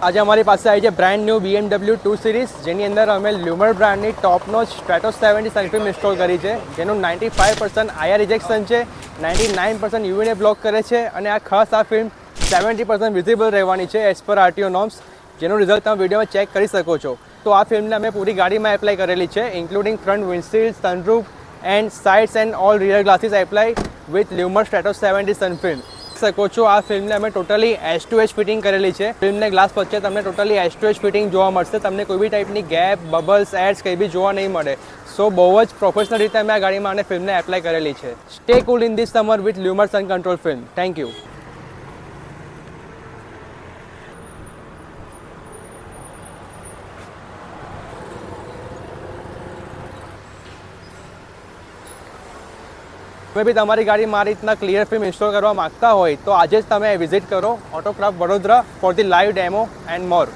આજે અમારી પાસે આવી છે બ્રાન્ડ ન્યૂ BMW 2 સિરીઝ, જેની અંદર અમે લ્યુમર બ્રાન્ડની ટોપનો સ્ટ્રેટોસ 70 સનફિલ્મ ઇન્સ્ટોલ કરી છે, જેનું 95% આઈઆર રિજેક્શન છે, 99% યુવીને બ્લોક કરે છે અને આ ખાસ આ ફિલ્મ 70% વિઝિબલ રહેવાની છે એઝ પર આરટીઓ નોર્મ્સ, જેનું રિઝલ્ટ તમે વિડીયોમાં ચેક કરી શકો છો. તો આ ફિલ્મને અમે પૂરી ગાડીમાં એપ્લાય કરેલી છે, including front windshield, sunroof and sides and all rear glasses apply with Llumar Stratos 70 sun film. શકો છો આ ફિલ્મને અમે ટોટલી H2H ફિટિંગ કરેલી છે. ફિલ્મને ગ્લાસ વચ્ચે તમને ટોટલી H2H ફિટિંગ જોવા મળશે. તમને કોઈ બી ટાઈપની ગેપ, બબલ્સ, એડ્સ કંઈ બી જોવા નહીં મળે. સો બહુ જ પ્રોફેશનલ રીતે અમે આ ગાડીમાં અને ફિલ્મને એપ્લાય કરેલી છે. Stay cool in this summer with Llumar sun control film. Thank you. કોઈ બી તમારી ગાડીમાં આ રીતના ક્લિયર ફિલ્મ ઇન્સ્ટોલ કરવા માંગતા હોય તો આજે જ તમે વિઝિટ કરો Autocraft Vadodara for the live demo and more.